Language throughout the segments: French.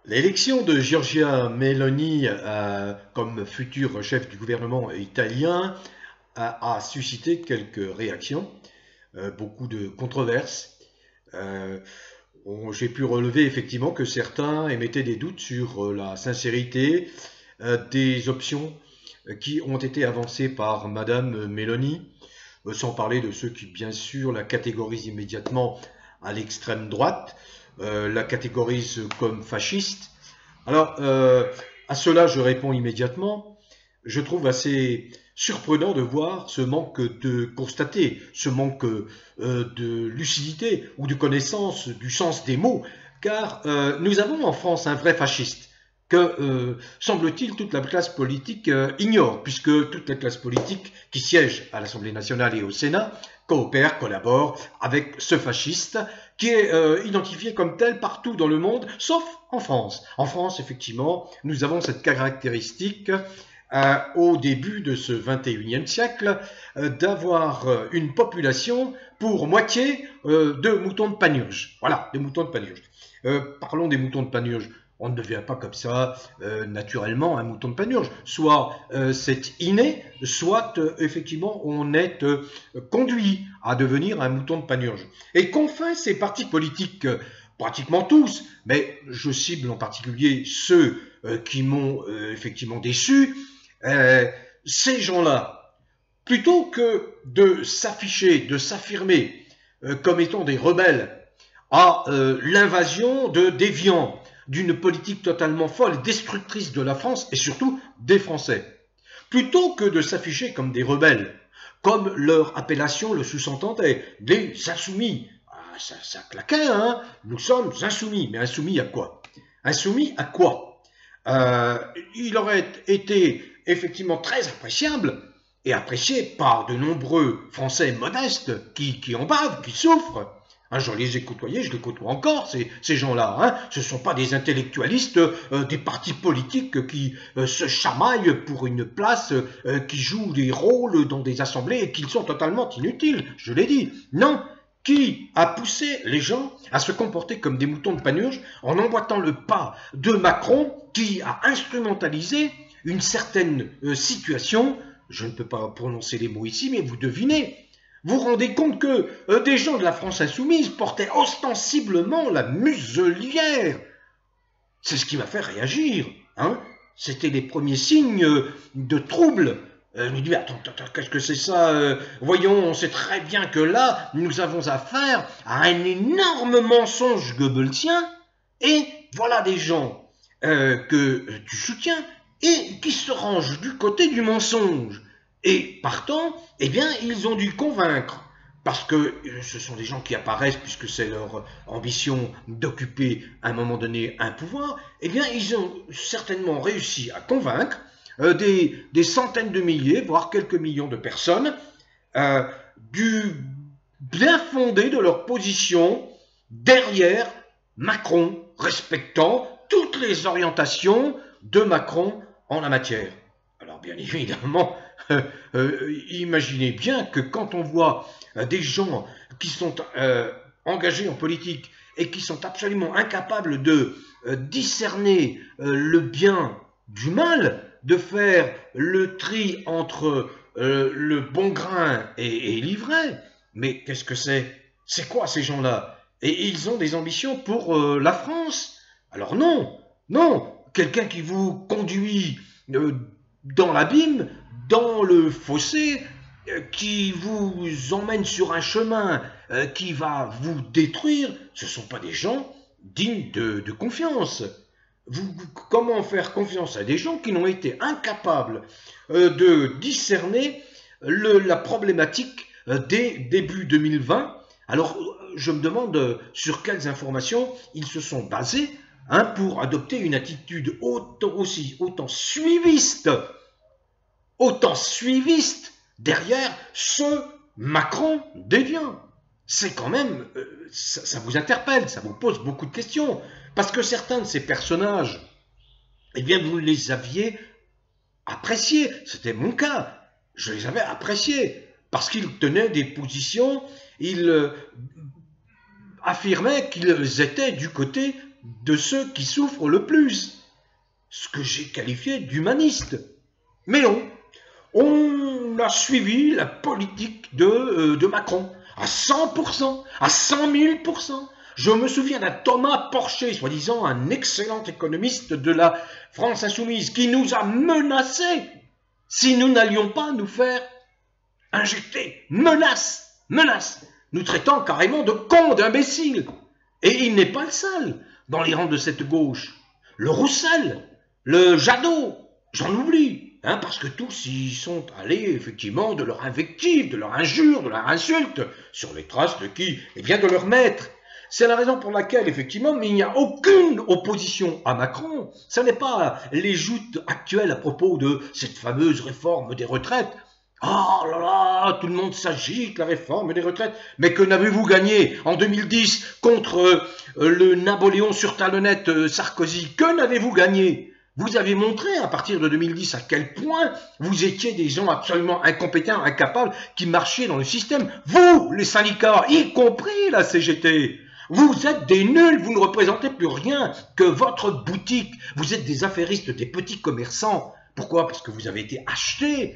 L'élection de Giorgia Meloni comme futur chef du gouvernement italien a suscité quelques réactions, beaucoup de controverses. Euh, J'ai pu relever effectivement que certains émettaient des doutes sur la sincérité des options qui ont été avancées par Madame Meloni, sans parler de ceux qui, bien sûr, la catégorisent immédiatement à l'extrême droite, la catégorisent comme fasciste. Alors, à cela, je réponds immédiatement. Je trouve assez surprenant de voir ce manque de constater, ce manque de lucidité ou de connaissance du sens des mots, car nous avons en France un vrai fasciste que, semble-t-il, toute la classe politique ignore, puisque toutes les classes politiques qui siègent à l'Assemblée nationale et au Sénat coopèrent, collaborent avec ce fasciste qui est identifié comme tel partout dans le monde, sauf en France. En France, effectivement, nous avons cette caractéristique au début de ce 21e siècle d'avoir une population pour moitié de moutons de Panurge. Voilà, des moutons de Panurge. Parlons des moutons de Panurge. On ne devient pas comme ça naturellement un mouton de Panurge. Soit c'est inné, soit effectivement on est conduit à devenir un mouton de Panurge. Et qu'ont fait ces partis politiques, pratiquement tous, mais je cible en particulier ceux qui m'ont effectivement déçu, ces gens-là, plutôt que de s'afficher, de s'affirmer comme étant des rebelles à l'invasion de déviants, d'une politique totalement folle, destructrice de la France et surtout des Français. Plutôt que de s'afficher comme des rebelles, comme leur appellation le sous-entendait, des insoumis. Ah, ça claquait, hein. Nous sommes insoumis. Mais insoumis à quoi? Insoumis à quoi? Il aurait été effectivement très appréciable et apprécié par de nombreux Français modestes qui en bavent, qui souffrent. Hein, je les ai côtoyés, je les côtoie encore, ces gens-là. Hein. Ce ne sont pas des intellectualistes des partis politiques qui se chamaillent pour une place, qui jouent des rôles dans des assemblées et qui sont totalement inutiles, je l'ai dit. Non, qui a poussé les gens à se comporter comme des moutons de Panurge en emboîtant le pas de Macron qui a instrumentalisé une certaine situation. Je ne peux pas prononcer les mots ici, mais vous devinez. Vous vous rendez compte que des gens de la France insoumise portaient ostensiblement la muselière. C'est ce qui m'a fait réagir. Hein. C'était les premiers signes de trouble. Je me dis, attends, qu'est-ce que c'est ça? Voyons, on sait très bien que là, nous avons affaire à un énorme mensonge goebbelsien. Et voilà des gens que tu soutiens et qui se rangent du côté du mensonge. Et partant, eh bien, ils ont dû convaincre, parce que ce sont des gens qui apparaissent, puisque c'est leur ambition d'occuper à un moment donné un pouvoir, eh bien, ils ont certainement réussi à convaincre des centaines de milliers, voire quelques millions de personnes, du bien fondé de leur position derrière Macron, respectant toutes les orientations de Macron en la matière. Alors, bien évidemment, imaginez bien que quand on voit des gens qui sont engagés en politique et qui sont absolument incapables de discerner le bien du mal, de faire le tri entre le bon grain et l'ivraie, mais qu'est-ce que c'est? C'est quoi ces gens-là? Et ils ont des ambitions pour la France. Alors non, non, quelqu'un qui vous conduit dans l'abîme, dans le fossé, qui vous emmène sur un chemin qui va vous détruire, ce ne sont pas des gens dignes de confiance. Comment faire confiance à des gens qui n'ont été incapables de discerner la problématique dès début 2020? Alors, je me demande sur quelles informations ils se sont basés pour adopter une attitude autant suiviste derrière ce Macron déviant. C'est quand même, ça vous interpelle, ça vous pose beaucoup de questions. Parce que certains de ces personnages, eh bien, vous les aviez appréciés. C'était mon cas. Je les avais appréciés. Parce qu'ils tenaient des positions, ils affirmaient qu'ils étaient du côté de ceux qui souffrent le plus, ce que j'ai qualifié d'humaniste. Mais non, on a suivi la politique de Macron à 100%, à 100 000%. Je me souviens d'un Thomas Porcher, soi-disant un excellent économiste de la France insoumise, qui nous a menacés si nous n'allions pas nous faire injecter. Menace, menace, nous traitant carrément de cons, d'imbéciles. Et il n'est pas le seul dans les rangs de cette gauche. Le Roussel, le Jadot, j'en oublie, hein, parce que tous y sont allés effectivement de leur invective, de leur injure, de leur insulte, sur les traces de qui? Eh bien de leur maître. C'est la raison pour laquelle, effectivement, mais il n'y a aucune opposition à Macron. Ce n'est pas les joutes actuelles à propos de cette fameuse réforme des retraites. Oh là là, tout le monde s'agite, la réforme des retraites. Mais que n'avez-vous gagné en 2010 contre le Napoléon sur talonnette Sarkozy? Que n'avez-vous gagné? Vous avez montré à partir de 2010 à quel point vous étiez des gens absolument incompétents, incapables, qui marchaient dans le système. Vous, les syndicats, y compris la CGT. Vous êtes des nuls, vous ne représentez plus rien que votre boutique. Vous êtes des affairistes, des petits commerçants. Pourquoi? Parce que vous avez été achetés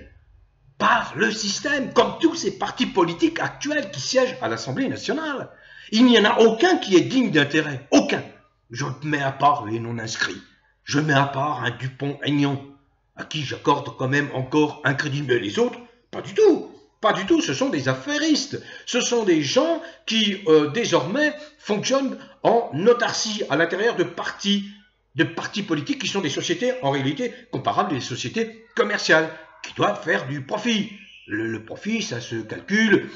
par le système, comme tous ces partis politiques actuels qui siègent à l'Assemblée nationale. Il n'y en a aucun qui est digne d'intérêt. Aucun. Je mets à part les non-inscrits. Je mets à part un Dupont-Aignan, à qui j'accorde quand même encore un crédit. Mais les autres, pas du tout. Pas du tout, ce sont des affairistes. Ce sont des gens qui, désormais, fonctionnent en autarcie à l'intérieur de partis politiques qui sont des sociétés, en réalité, comparables à des sociétés commerciales, qui doivent faire du profit. Le profit, ça se calcule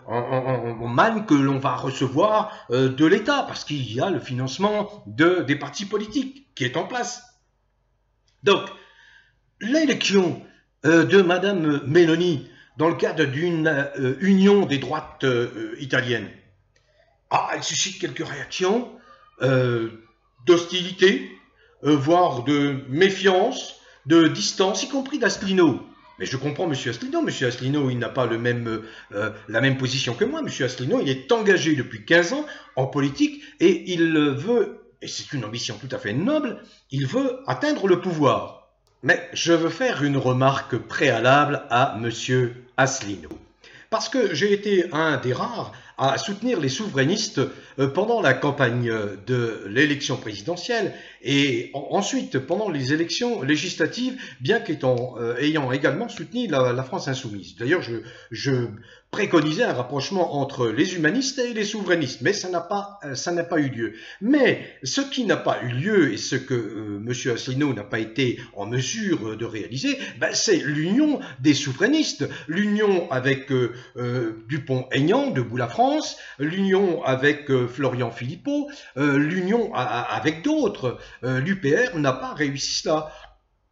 en manne que l'on va recevoir de l'État, parce qu'il y a le financement des partis politiques qui est en place. Donc, l'élection de Madame Meloni, dans le cadre d'une union des droites italiennes, elle suscite quelques réactions d'hostilité, voire de méfiance, de distance, y compris d'Asselineau. Mais je comprends M. Asselineau. M. Asselineau, il n'a pas la même position que moi. M. Asselineau, il est engagé depuis 15 ans en politique et il veut, et c'est une ambition tout à fait noble, il veut atteindre le pouvoir. Mais je veux faire une remarque préalable à M. Asselineau. Parce que j'ai été un des rares à soutenir les souverainistes pendant la campagne de l'élection présidentielle et ensuite pendant les élections législatives, bien qu'ayant également soutenu la France insoumise. D'ailleurs, je préconisais un rapprochement entre les humanistes et les souverainistes, mais ça n'a pas eu lieu. Mais ce qui n'a pas eu lieu et ce que M. Asselineau n'a pas été en mesure de réaliser, c'est l'union des souverainistes, l'union avec Dupont-Aignan, Debout la France, l'union avec Florian Philippot, l'union avec d'autres. L'UPR n'a pas réussi cela.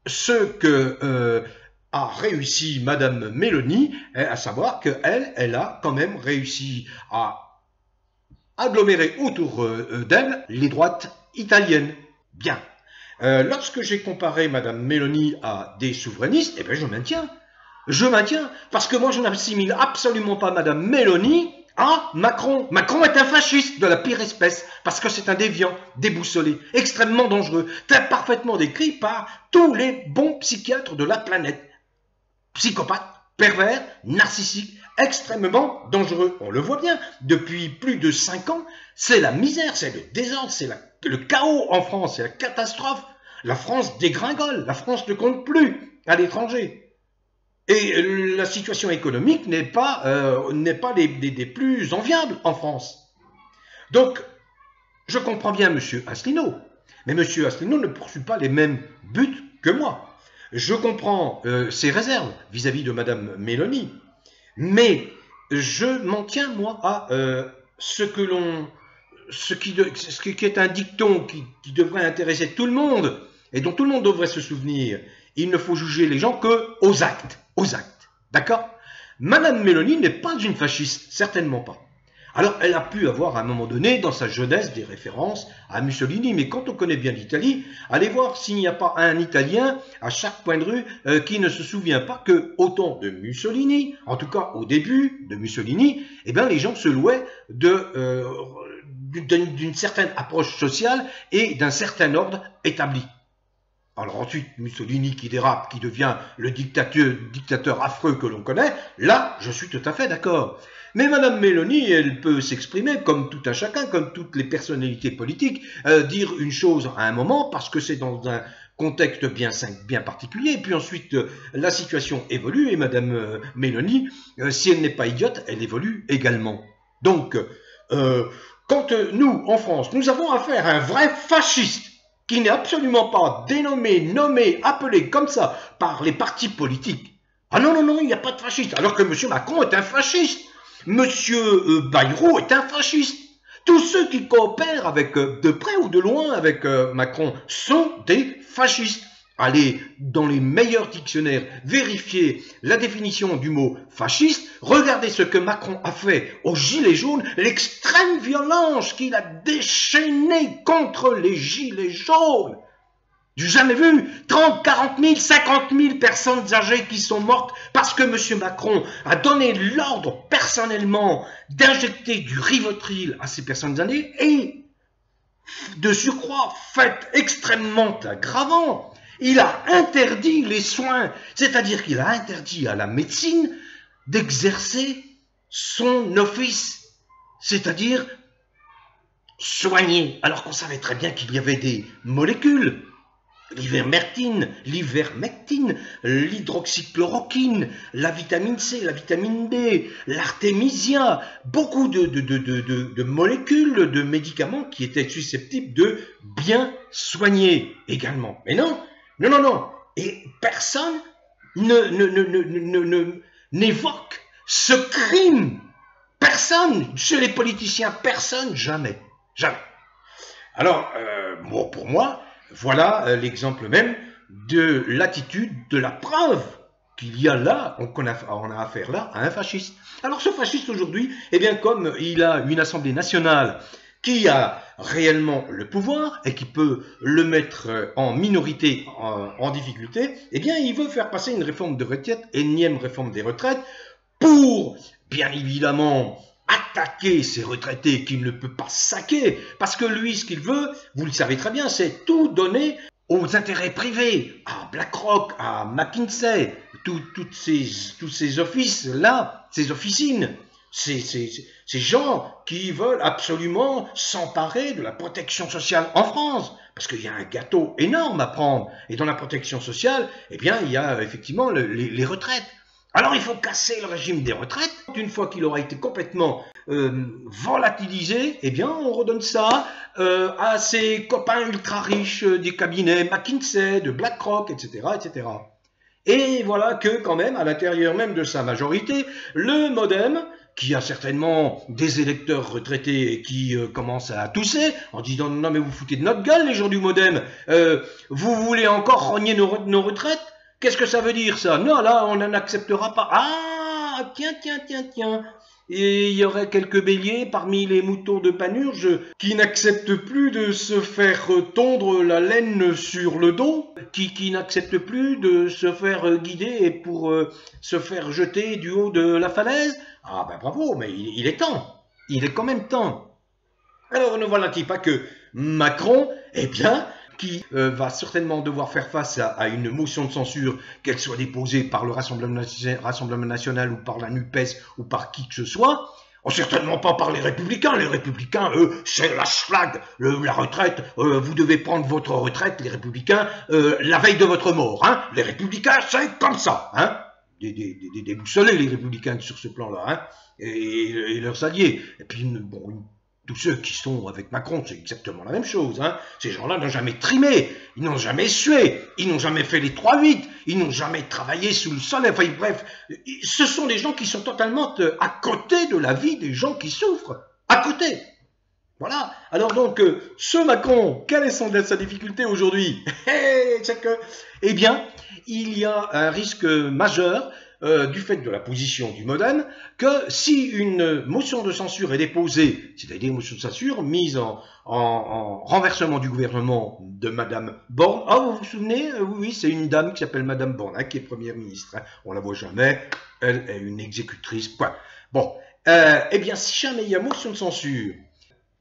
Ce que a réussi Madame Meloni, à savoir qu'elle a quand même réussi à agglomérer autour d'elle les droites italiennes. Bien. Lorsque j'ai comparé Madame Meloni à des souverainistes, eh bien je maintiens. Je maintiens, parce que moi je n'assimile absolument pas Madame Meloni à Macron. Macron est un fasciste de la pire espèce, parce que c'est un déviant, déboussolé, extrêmement dangereux, très parfaitement décrit par tous les bons psychiatres de la planète. Psychopathe, pervers, narcissique, extrêmement dangereux. On le voit bien, depuis plus de 5 ans, c'est la misère, c'est le désordre, c'est le chaos en France, c'est la catastrophe. La France dégringole, la France ne compte plus à l'étranger. Et la situation économique n'est pas des plus enviables en France. Donc, je comprends bien M. Asselineau, mais M. Asselineau ne poursuit pas les mêmes buts que moi. Je comprends ses réserves vis-à-vis de Mme Meloni, mais je m'en tiens, moi, à ce qui est un dicton qui devrait intéresser tout le monde et dont tout le monde devrait se souvenir. Il ne faut juger les gens qu'aux actes. Aux actes. D'accord? Mme Meloni n'est pas une fasciste, certainement pas. Alors, elle a pu avoir à un moment donné, dans sa jeunesse, des références à Mussolini, mais quand on connaît bien l'Italie, allez voir s'il n'y a pas un Italien à chaque point de rue qui ne se souvient pas que, au temps de Mussolini, en tout cas au début de Mussolini, eh bien, les gens se louaient d'une certaine approche sociale et d'un certain ordre établi. Alors ensuite, Mussolini qui dérape, qui devient le dictateur affreux que l'on connaît, là, je suis tout à fait d'accord. Mais Madame Meloni, elle peut s'exprimer comme tout un chacun, comme toutes les personnalités politiques, dire une chose à un moment parce que c'est dans un contexte bien particulier, et puis ensuite la situation évolue, et Madame Meloni, si elle n'est pas idiote, elle évolue également. Donc, quand nous, en France, nous avons affaire à un vrai fasciste, qui n'est absolument pas dénommé, nommé, appelé comme ça par les partis politiques. Ah non, non, non, il n'y a pas de fasciste. Alors que M. Macron est un fasciste. M. Bayrou est un fasciste. Tous ceux qui coopèrent avec, de près ou de loin avec Macron sont des fascistes. Allez dans les meilleurs dictionnaires vérifier la définition du mot fasciste, regardez ce que Macron a fait aux Gilets jaunes, l'extrême violence qu'il a déchaînée contre les Gilets jaunes. J'ai jamais vu 30, 40 000, 50 000 personnes âgées qui sont mortes parce que M. Macron a donné l'ordre personnellement d'injecter du Rivotril à ces personnes âgées et de surcroît fait extrêmement aggravant. Il a interdit les soins, c'est-à-dire qu'il a interdit à la médecine d'exercer son office, c'est-à-dire soigner, alors qu'on savait très bien qu'il y avait des molécules, l'ivermectine, l'hydroxychloroquine, la vitamine C, la vitamine D, l'artémisia, beaucoup de molécules, de médicaments qui étaient susceptibles de bien soigner également. Mais non, non, non, non. Et personne n'évoque ce crime. Personne, chez les politiciens, personne, jamais. Jamais. Alors, bon, pour moi, voilà l'exemple même de l'attitude, de la preuve qu'il y a là, on a affaire là à un fasciste. Alors ce fasciste aujourd'hui, eh bien comme il a une Assemblée nationale qui a réellement le pouvoir et qui peut le mettre en minorité, en difficulté, eh bien il veut faire passer une réforme de retraite, énième réforme des retraites, pour, bien évidemment, attaquer ces retraités qu'il ne peut pas saquer, parce que lui, ce qu'il veut, vous le savez très bien, c'est tout donner aux intérêts privés, à BlackRock, à McKinsey, tous ces offices-là, ces officines, ces gens qui veulent absolument s'emparer de la protection sociale en France, parce qu'il y a un gâteau énorme à prendre, et dans la protection sociale, eh bien, il y a effectivement les retraites. Alors il faut casser le régime des retraites. Une fois qu'il aura été complètement volatilisé, eh bien on redonne ça à ses copains ultra riches des cabinets McKinsey, de BlackRock, etc., etc. Et voilà que quand même, à l'intérieur même de sa majorité, le MoDem, qui a certainement des électeurs retraités et qui commencent à tousser en disant « Non mais vous foutez de notre gueule les gens du MoDem, vous voulez encore rogner nos retraites ? Qu'est-ce que ça veut dire ça? Non, là, on n'en acceptera pas. Ah, tiens. Et il y aurait quelques béliers parmi les moutons de Panurge qui n'acceptent plus de se faire tondre la laine sur le dos, qui n'acceptent plus de se faire guider pour se faire jeter du haut de la falaise. Ah ben bravo, mais il est temps. Il est quand même temps. Alors ne voilà-t-il pas que Macron, eh bien, qui va certainement devoir faire face à une motion de censure, qu'elle soit déposée par le Rassemblement national ou par la NUPES ou par qui que ce soit, certainement pas par les Républicains. Les Républicains, eux, c'est la schlag, la retraite, vous devez prendre votre retraite, les Républicains, la veille de votre mort. Hein. Les Républicains, c'est comme ça. Hein. Déboussolés, les Républicains, sur ce plan-là, hein, et leurs alliés. Et puis, bon, tous ceux qui sont avec Macron, c'est exactement la même chose. Hein. Ces gens-là n'ont jamais trimé, ils n'ont jamais sué, ils n'ont jamais fait les 3-8, ils n'ont jamais travaillé sous le soleil. Enfin bref, ce sont des gens qui sont totalement à côté de la vie des gens qui souffrent. À côté. Voilà. Alors donc, ce Macron, quelle est sa difficulté aujourd'hui? Eh bien, il y a un risque majeur du fait de la position du MoDem, que si une motion de censure est déposée, c'est-à-dire une motion de censure mise en renversement du gouvernement de Madame Borne, ah vous vous souvenez, oui, c'est une dame qui s'appelle Madame Borne, hein, qui est première ministre, hein, on la voit jamais, elle est une exécutrice, quoi. Bon, eh bien si jamais il y a motion de censure,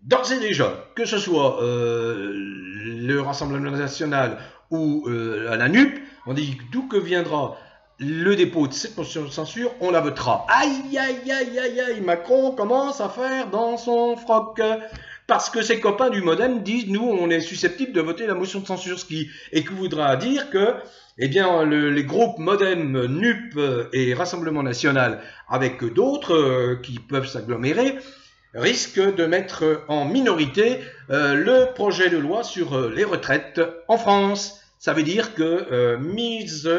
d'ores et déjà, que ce soit le Rassemblement national ou la NUP, on dit d'où que viendra le dépôt de cette motion de censure, on la votera. Aïe, aïe, aïe, aïe, aïe, Macron commence à faire dans son froc. Parce que ses copains du Modem disent, nous, on est susceptible de voter la motion de censure, ce qui équivaudra à dire que, eh bien, les groupes Modem, NUP et Rassemblement national, avec d'autres qui peuvent s'agglomérer, risquent de mettre en minorité le projet de loi sur les retraites en France. Ça veut dire que mise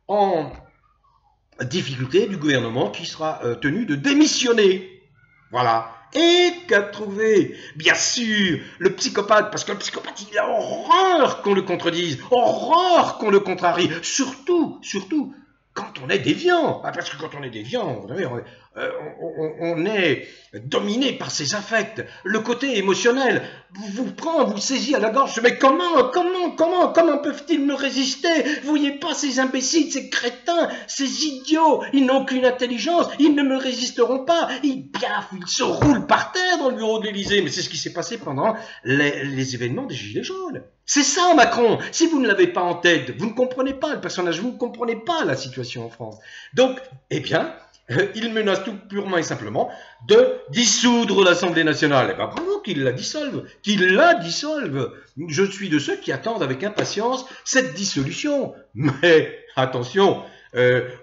en difficulté du gouvernement qui sera tenu de démissionner. Voilà. Et qu'a trouvé, bien sûr, le psychopathe, parce que le psychopathe, il a horreur qu'on le contredise, horreur qu'on le contrarie, surtout, quand on est déviant. Parce que quand on est déviant, vous savez, on est dominé par ses affects. Le côté émotionnel vous prend, vous saisit à la gorge. Mais comment peuvent-ils me résister? Vous voyez pas ces imbéciles, ces crétins, ces idiots, ils n'ont aucune intelligence, ils ne me résisteront pas. Ils piaffent, ils se roulent par terre dans le bureau de l'Élysée. Mais c'est ce qui s'est passé pendant les événements des Gilets jaunes. C'est ça, Macron. Si vous ne l'avez pas en tête, vous ne comprenez pas le personnage, vous ne comprenez pas la situation en France. Donc, eh bien, il menace tout purement et simplement de dissoudre l'Assemblée nationale. Eh bien, bravo qu'il la dissolve, Je suis de ceux qui attendent avec impatience cette dissolution. Mais attention,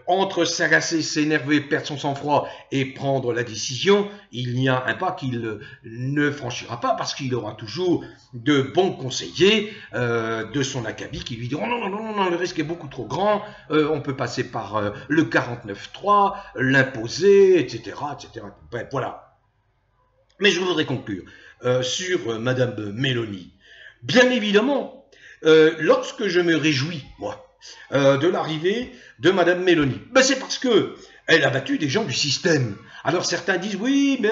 entre s'agacer, s'énerver, perdre son sang-froid et prendre la décision, il y a un pas qu'il ne franchira pas parce qu'il aura toujours de bons conseillers de son acabit qui lui diront non, le risque est beaucoup trop grand, on peut passer par le 49.3, l'imposer, etc. Bref, voilà. Mais je voudrais conclure sur Madame Meloni. Bien évidemment, lorsque je me réjouis, moi, de l'arrivée de Madame Meloni, ben c'est parce que elle a battu des gens du système. Alors certains disent oui, mais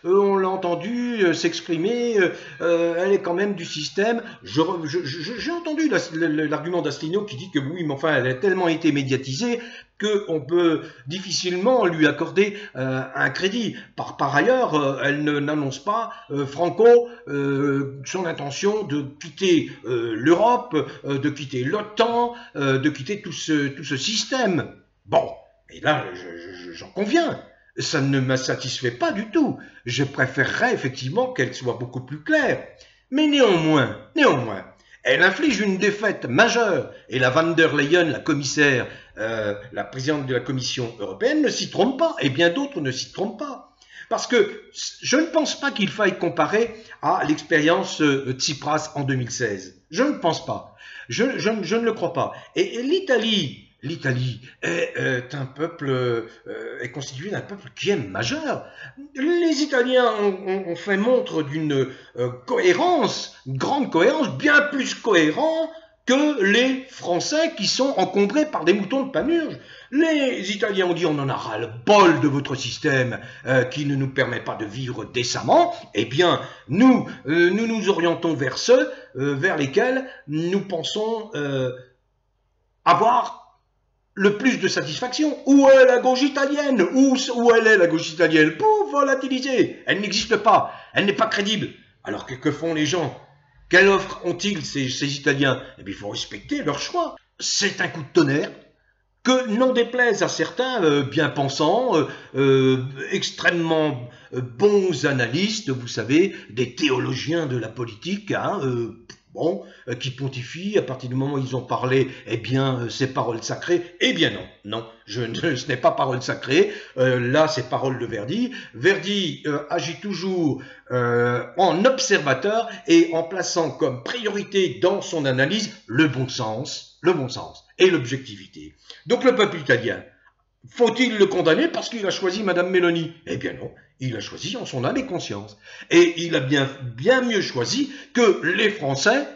on l'a entendu s'exprimer, elle est quand même du système. J'ai entendu l'argument d'Asselineau qui dit que oui, mais enfin elle a tellement été médiatisée qu'on peut difficilement lui accorder un crédit. Par ailleurs, elle n'annonce pas, Franco, son intention de quitter l'Europe, de quitter l'OTAN, de quitter tout ce système. Bon, et là, j'en conviens, ça ne me satisfait pas du tout. Je préférerais effectivement qu'elle soit beaucoup plus claire. Mais néanmoins, elle inflige une défaite majeure, et la van der Leyen, la commissaire, la présidente de la Commission européenne, ne s'y trompe pas, et bien d'autres ne s'y trompent pas. Parce que je ne pense pas qu'il faille comparer à l'expérience Tsipras en 2016. Je ne pense pas. Je ne le crois pas. Et l'Italie est un peuple, est constitué d'un peuple qui est majeur. Les Italiens ont fait montre d'une cohérence, une grande cohérence, bien plus cohérent que les Français qui sont encombrés par des moutons de Panurge. Les Italiens ont dit on en a ras le bol de votre système qui ne nous permet pas de vivre décemment. Eh bien, nous nous orientons vers ceux vers lesquels nous pensons avoir le plus de satisfaction. Où est la gauche italienne? Où elle est la gauche italienne? Pouf, volatilisée. Elle n'existe pas. Elle n'est pas crédible. Alors que font les gens? Quelle offre ont-ils ces Italiens? Eh bien, il faut respecter leur choix. C'est un coup de tonnerre que, n'en déplaise à certains bien pensants, extrêmement bons analystes, vous savez, des théologiens de la politique, hein, qui pontifient, à partir du moment où ils ont parlé, eh bien, c'est parole sacrée. Eh bien non, ce n'est pas parole sacrée, là c'est parole de Verdi. Verdi agit toujours en observateur et en plaçant comme priorité dans son analyse le bon sens et l'objectivité. Donc le peuple italien, faut-il le condamner parce qu'il a choisi Madame Meloni? Eh bien non, il a choisi en son âme et conscience. Et il a bien mieux choisi que les Français,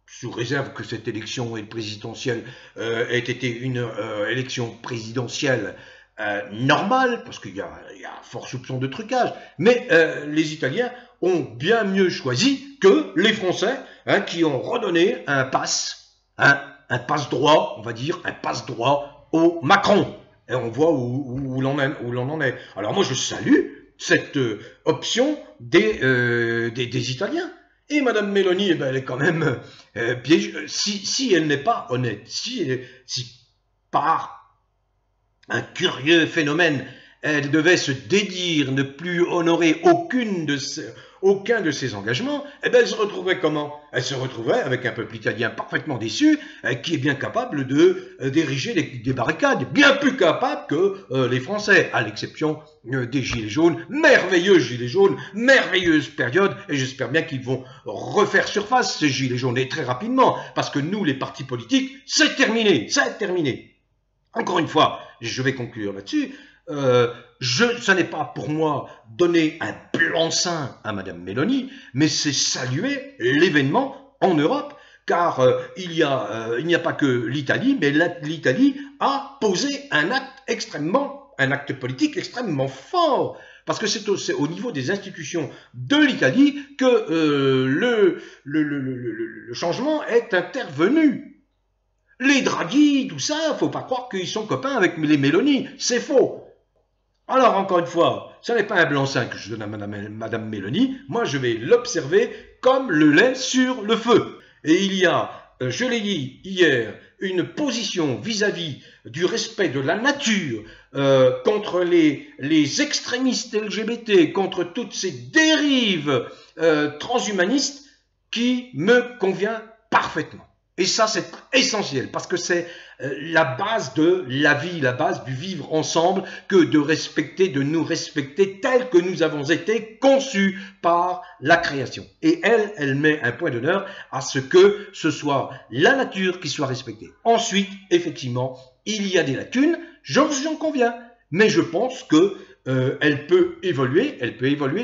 sous réserve que cette élection présidentielle ait été une élection présidentielle normale, parce qu'il y a fort soupçon de trucage, mais les Italiens ont bien mieux choisi que les Français, hein, qui ont redonné un passe droit, on va dire, un passe droit au Macron. Et on voit où l'on en est. Alors moi je salue cette option des Italiens. Et Mme Meloni, eh ben, elle est quand même piégée. Si elle n'est pas honnête, si par un curieux phénomène, elle devait se dédire, ne plus honorer aucun de ses engagements, eh ben elle se retrouverait comment? Elle se retrouverait avec un peuple italien parfaitement déçu, qui est bien capable d'ériger des barricades, bien plus capable que les Français, à l'exception des Gilets jaunes, merveilleux Gilets jaunes, merveilleuse période, et j'espère bien qu'ils vont refaire surface, ces Gilets jaunes, et très rapidement, parce que nous, les partis politiques, c'est terminé, c'est terminé. Encore une fois, je vais conclure là-dessus, ça n'est pas pour moi donner un blanc-seing à Mme Meloni, mais c'est saluer l'événement en Europe, car il n'y a pas que l'Italie, mais l'Italie a posé un acte politique extrêmement fort, parce que c'est au niveau des institutions de l'Italie que le changement est intervenu. Les Draghi, tout ça, faut pas croire qu'ils sont copains avec les Meloni, c'est faux. Alors, encore une fois, ce n'est pas un blanc-seing que je donne à Madame Meloni, moi je vais l'observer comme le lait sur le feu. Et il y a, je l'ai dit hier, une position vis-à-vis du respect de la nature contre les extrémistes LGBT, contre toutes ces dérives transhumanistes qui me convient parfaitement. Et ça, c'est essentiel, parce que c'est la base de la vie, la base du vivre ensemble, que de nous respecter tels que nous avons été conçus par la création. Et elle met un point d'honneur à ce que ce soit la nature qui soit respectée. Ensuite, effectivement, il y a des lacunes, j'en conviens, mais je pense que elle peut évoluer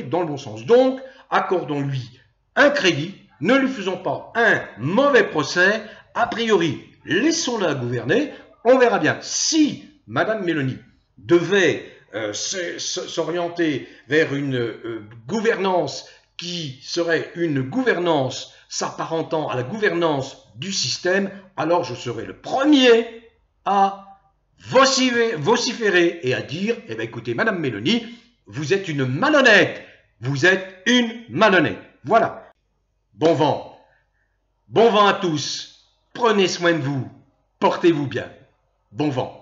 dans le bon sens. Donc, accordons-lui un crédit, ne lui faisons pas un mauvais procès, a priori, laissons-la gouverner, on verra bien. Si Mme Meloni devait s'orienter vers une gouvernance qui serait une gouvernance s'apparentant à la gouvernance du système, alors je serai le premier à vociférer et à dire, eh bien écoutez, Mme Meloni, vous êtes une malhonnête, vous êtes une malhonnête. Voilà. Bon vent à tous, prenez soin de vous, portez-vous bien, bon vent.